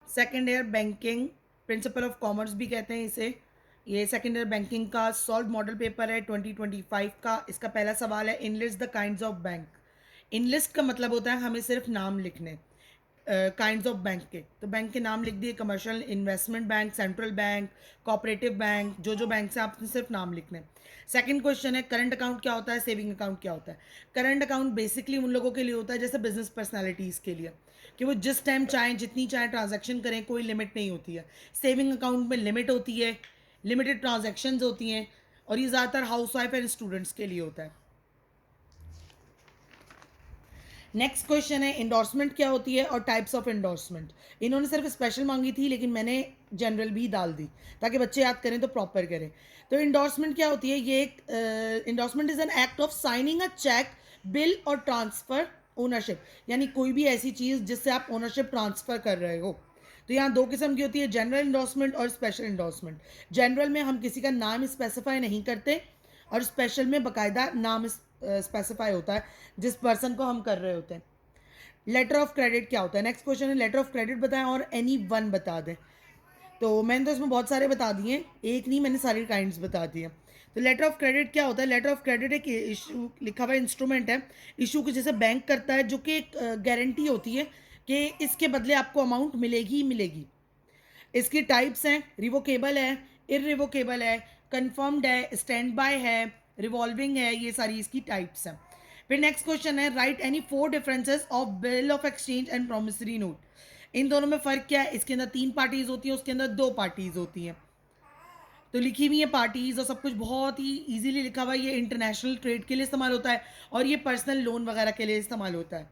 Second year banking, principle of commerce भी कहते हैं इसे। ये सेकेंड ईयर बैंकिंग का सॉल्व मॉडल पेपर है 2025 का। इसका पहला सवाल है, enlist the kinds of bank. Enlist का मतलब होता है हमें सिर्फ नाम लिखने, काइंड्स ऑफ बैंक के। तो बैंक के नाम लिख दिए, commercial, investment bank, central bank, cooperative bank, जो बैंक से आपने सिर्फ नाम लिखने। सेकंड क्वेश्चन है, करंट अकाउंट क्या होता है, सेविंग अकाउंट क्या होता है। करंट अकाउंट बेसिकली उन लोगों के लिए होता है जैसे बिजनेस पर्सनैलिटीज़ के लिए, कि वो जिस टाइम चाहें जितनी चाहें ट्रांजैक्शन करें, कोई लिमिट नहीं होती है। सेविंग अकाउंट में लिमिट होती है, लिमिटेड ट्रांजैक्शंस होती हैं, और ये ज़्यादातर हाउस वाइफ एंड स्टूडेंट्स के लिए होता है। नेक्स्ट क्वेश्चन है, इंडोर्समेंट क्या होती है और टाइप्स ऑफ इंडोर्समेंट। इन्होंने सिर्फ स्पेशल मांगी थी, लेकिन मैंने जनरल भी डाल दी ताकि बच्चे याद करें तो प्रॉपर करें। तो इंडोर्समेंट क्या होती है, ये एक endorsement is an act of signing a cheque, bill और ट्रांसफर ओनरशिप, यानी कोई भी ऐसी चीज़ जिससे आप ओनरशिप ट्रांसफर कर रहे हो। तो यहाँ दो किस्म की होती है, जनरल इंडोर्समेंट और स्पेशल इंडोर्समेंट। जनरल में हम किसी का नाम स्पेसिफाई नहीं करते, और स्पेशल में बाकायदा नाम स्पेसिफाई होता है जिस पर्सन को हम कर रहे होते हैं। लेटर ऑफ क्रेडिट क्या होता है, नेक्स्ट क्वेश्चन है, लेटर ऑफ क्रेडिट बताएं और एनी वन बता दें। तो मैंने तो इसमें बहुत सारे बता दिए, एक नहीं, मैंने सारी काइंड्स बता दिए। तो लेटर ऑफ क्रेडिट क्या होता है, लेटर ऑफ क्रेडिट एक इशू लिखा हुआ इंस्ट्रूमेंट है, इशू को जैसे बैंक करता है, जो कि एक गारंटी होती है कि इसके बदले आपको अमाउंट मिलेगी ही मिलेगी। इसकी टाइप्स हैं, रिवोकेबल है, इरिवोकेबल है, कन्फर्म्ड है, स्टैंड बाय है, रिवॉल्विंग है, ये सारी इसकी टाइप्स हैं। फिर नेक्स्ट क्वेश्चन है, right any 4 differences of bill of exchange and promissory note. इन दोनों में फ़र्क क्या है, इसके अंदर 3 पार्टीज होती हैं, उसके अंदर 2 पार्टीज होती हैं। तो लिखी हुई है पार्टीज और सब कुछ बहुत ही इजीली लिखा हुआ है। ये इंटरनेशनल ट्रेड के लिए इस्तेमाल होता है और ये पर्सनल लोन वगैरह के लिए इस्तेमाल होता है।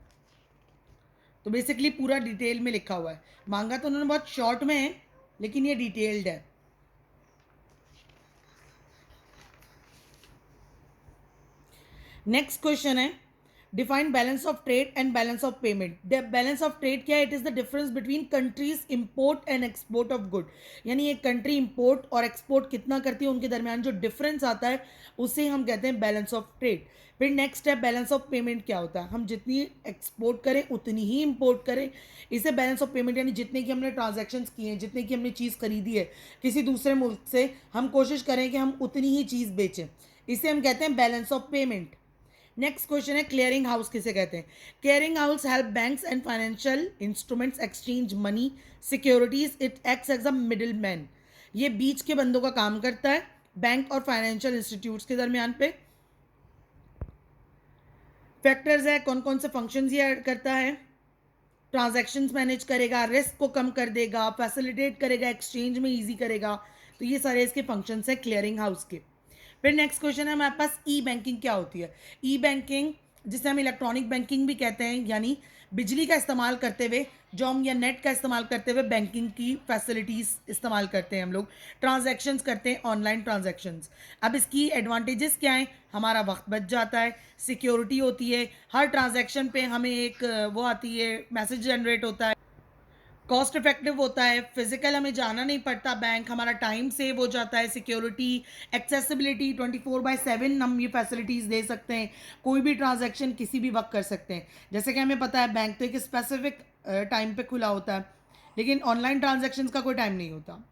तो बेसिकली पूरा डिटेल में लिखा हुआ है, मांगा तो उन्होंने बहुत शॉर्ट में है, लेकिन ये डिटेल्ड है। नेक्स्ट क्वेश्चन है, define balance of trade and balance of payment. Balance of trade क्या है, it is the difference between countries import and export of good. यानी एक कंट्री इंपोर्ट और एक्सपोर्ट कितना करती है, उनके दरमियान जो डिफरेंस आता है उसे हम कहते हैं बैलेंस ऑफ ट्रेड। फिर नेक्स्ट है, बैलेंस ऑफ पेमेंट क्या होता है, हम जितनी एक्सपोर्ट करें उतनी ही इंपोर्ट करें, इसे बैलेंस ऑफ पेमेंट, यानी जितने की हमने ट्रांजैक्शंस किए हैं, जितने की हमने चीज़ खरीदी है किसी दूसरे मुल्क से, हम कोशिश करें कि हम उतनी ही चीज़ बेचें, इसे हम कहते हैं balance of payment. Next question है, क्लियरिंग हाउस किसे कहते हैं। Clearing house help banks and financial instruments exchange money securities, it acts as a middle man. ये बीच के बंदों का काम करता है बैंक और फाइनेंशियल इंस्टीट्यूट्स के दरमियान पे। फैक्टर्स है, कौन कौन से फंक्शंस ये करता है, ट्रांजैक्शंस मैनेज करेगा, रिस्क को कम कर देगा, फैसिलिटेट करेगा, एक्सचेंज में ईजी करेगा। तो ये सारे इसके फंक्शंस हैं क्लियरिंग हाउस के। फिर नेक्स्ट क्वेश्चन है हमारे पास, ई बैंकिंग क्या होती है। ई बैंकिंग, जिसे हम इलेक्ट्रॉनिक बैंकिंग भी कहते हैं, यानी बिजली का इस्तेमाल करते हुए, जो हम या नेट का इस्तेमाल करते हुए बैंकिंग की फैसिलिटीज़ इस्तेमाल करते हैं, हम लोग ट्रांजैक्शंस करते हैं, ऑनलाइन ट्रांजैक्शंस। अब इसकी एडवांटेजेस क्या हैं, हमारा वक्त बच जाता है, सिक्योरिटी होती है, हर ट्रांजैक्शन पे हमें एक वो आती है, मैसेज जनरेट होता है, कॉस्ट इफेक्टिव होता है, फिजिकल हमें जाना नहीं पड़ता बैंक, हमारा टाइम सेव हो जाता है, सिक्योरिटी, एक्सेसिबिलिटी, 24/7 हम ये फैसिलिटीज़ दे सकते हैं, कोई भी ट्रांजैक्शन किसी भी वक्त कर सकते हैं। जैसे कि हमें पता है बैंक तो एक स्पेसिफिक टाइम पे खुला होता है, लेकिन ऑनलाइन ट्रांजैक्शंस का कोई टाइम नहीं होता।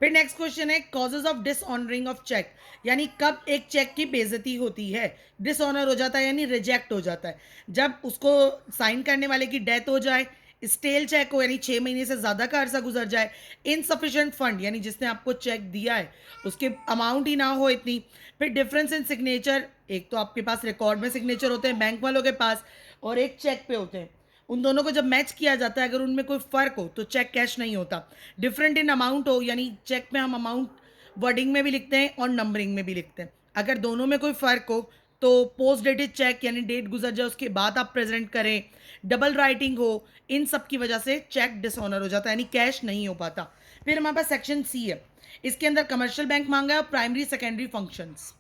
फिर नेक्स्ट क्वेश्चन है, कॉजेज ऑफ डिसऑनरिंग ऑफ चेक, यानी कब एक चेक की बेइज्जती होती है, डिसऑनर हो जाता है यानी रिजेक्ट हो जाता है। जब उसको साइन करने वाले की डेथ हो जाए, स्टेल चेक हो यानी 6 महीने से ज़्यादा का अर्सा गुजर जाए, इनसफिशिएंट फंड यानी जिसने आपको चेक दिया है उसके अमाउंट ही ना हो इतनी। फिर डिफरेंस इन सिग्नेचर, एक तो आपके पास रिकॉर्ड में सिग्नेचर होते हैं बैंक वालों के पास, और एक चेक पे होते हैं, उन दोनों को जब मैच किया जाता है अगर उनमें कोई फ़र्क हो तो चेक कैश नहीं होता। डिफरेंट इन अमाउंट हो, यानी चेक में हम अमाउंट वर्डिंग में भी लिखते हैं और नंबरिंग में भी लिखते हैं, अगर दोनों में कोई फ़र्क हो तो पोस्ट डेटेड चेक, यानी डेट गुजर जाए उसके बाद आप प्रेजेंट करें, डबल राइटिंग हो, इन सब की वजह से चेक डिसऑनर हो जाता है, यानी कैश नहीं हो पाता। फिर हमारे पास सेक्शन सी है, इसके अंदर कमर्शियल बैंक मांगा है और primary secondary functions.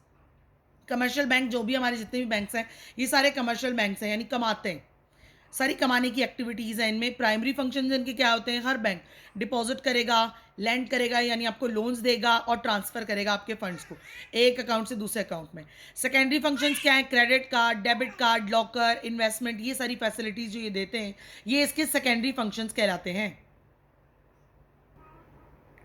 Commercial bank जो भी हमारे जितने भी बैंक्स हैं ये सारे कमर्शियल बैंक्स हैं, यानी कमाते हैं, सारी कमाने की एक्टिविटीज़ हैं इनमें। प्राइमरी फंक्शन इनके क्या होते हैं, हर बैंक डिपॉजिट करेगा, लैंड करेगा यानी आपको लोन्स देगा और ट्रांसफ़र करेगा आपके फंड्स को एक अकाउंट से दूसरे अकाउंट में। सेकेंडरी फंक्शंस क्या है, credit card, debit card, locker, investment, ये सारी फैसिलिटीज़ जो ये देते हैं ये इसके सेकेंडरी फंक्शंस कहलाते हैं।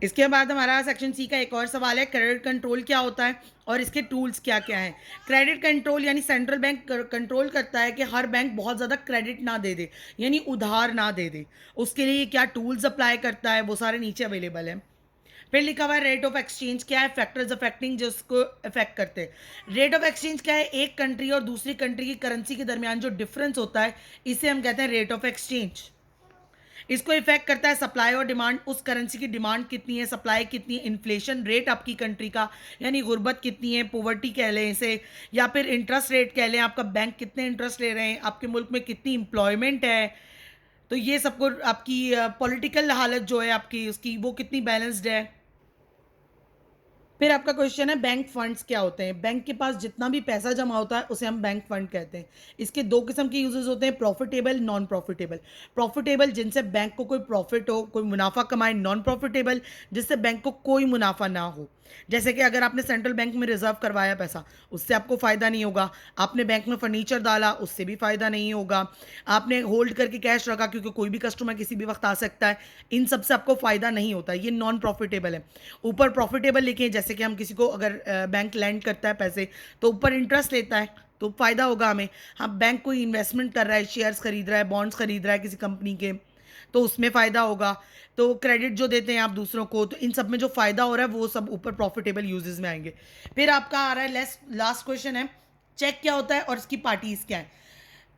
इसके बाद हमारा सेक्शन सी का एक और सवाल है, क्रेडिट कंट्रोल क्या होता है और इसके टूल्स क्या क्या हैं। क्रेडिट कंट्रोल यानी सेंट्रल बैंक कंट्रोल करता है कि हर बैंक बहुत ज़्यादा क्रेडिट ना दे दे, यानी उधार ना दे दे। उसके लिए क्या टूल्स अप्लाई करता है, वो सारे नीचे अवेलेबल है। फिर लिखा हुआ है रेट ऑफ एक्सचेंज क्या है, फैक्टर्स अफेक्टिंग जो उसको अफेक्ट करते हैं। रेट ऑफ एक्सचेंज क्या है, एक कंट्री और दूसरी कंट्री की करेंसी के दरमियान जो डिफरेंस होता है, इसे हम कहते हैं रेट ऑफ एक्सचेंज। इसको इफेक्ट करता है सप्लाई और डिमांड, उस करेंसी की डिमांड कितनी है, सप्लाई कितनी है, इन्फ्लेशन रेट आपकी कंट्री का यानी गुर्बत कितनी है, पोवर्टी कह लें इसे, या फिर इंटरेस्ट रेट कह लें, आपका बैंक कितने इंटरेस्ट ले रहे हैं, आपके मुल्क में कितनी एम्प्लॉयमेंट है। तो ये सबको आपकी पॉलिटिकल हालत जो है आपकी उसकी वो कितनी बैलेंस्ड है। फिर आपका क्वेश्चन है बैंक फंड्स क्या होते हैं। बैंक के पास जितना भी पैसा जमा होता है उसे हम बैंक फंड कहते हैं। इसके दो किस्म के यूजेस होते हैं, प्रॉफिटेबल, नॉन प्रॉफिटेबल। प्रॉफिटेबल जिनसे बैंक को कोई प्रॉफिट हो, कोई मुनाफा कमाए। नॉन प्रॉफिटेबल जिससे बैंक को कोई मुनाफा ना हो। जैसे कि अगर आपने सेंट्रल बैंक में रिजर्व करवाया पैसा, उससे आपको फ़ायदा नहीं होगा। आपने बैंक में फर्नीचर डाला, उससे भी फ़ायदा नहीं होगा। आपने होल्ड करके कैश रखा क्योंकि कोई भी कस्टमर किसी भी वक्त आ सकता है, इन सब से आपको फ़ायदा नहीं होता। ये नॉन प्रॉफिटेबल है। ऊपर प्रॉफिटेबल लिखे, जैसे कि हम किसी को अगर बैंक लैंड करता है पैसे, तो ऊपर इंटरेस्ट लेता है तो फ़ायदा होगा हमें। हाँ, बैंक कोई इन्वेस्टमेंट कर रहा है, शेयर्स खरीद रहा है, बॉन्ड्स खरीद रहा है किसी कंपनी के, तो उसमें फ़ायदा होगा। तो क्रेडिट जो देते हैं आप दूसरों को, तो इन सब में जो फ़ायदा हो रहा है वो सब ऊपर प्रॉफिटेबल यूजेस में आएंगे। फिर आपका आ रहा है लास्ट क्वेश्चन है, चेक क्या होता है और इसकी पार्टीज क्या है।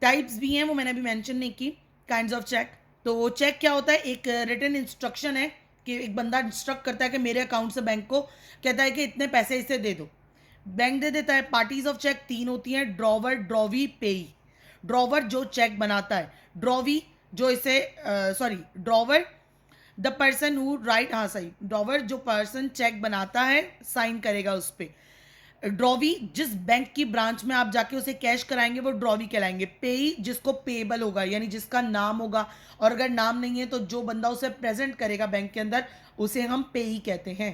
टाइप्स भी हैं, वो मैंने अभी मेंशन नहीं की, काइंड्स ऑफ चेक। तो चेक क्या होता है, एक रिटन इंस्ट्रक्शन है कि एक बंदा इंस्ट्रक्ट करता है कि मेरे अकाउंट से बैंक को कहता है कि इतने पैसे इसे दे दो, बैंक दे देता है। पार्टीज ऑफ चेक तीन होती हैं, ड्रॉवर, ड्रॉवी, पेई। ड्रॉवर जो चेक बनाता है, ड्रॉवी जो इसे sorry drawer the person who right, हाँ सही, ड्रॉवर जो पर्सन चेक बनाता है साइन करेगा उस पर। ड्रॉवी जिस बैंक की ब्रांच में आप जाके उसे कैश कराएंगे वो ड्रॉवी कहलाएंगे। पेई जिसको पेबल होगा यानी जिसका नाम होगा, और अगर नाम नहीं है तो जो बंदा उसे प्रेजेंट करेगा बैंक के अंदर उसे हम पेई कहते हैं।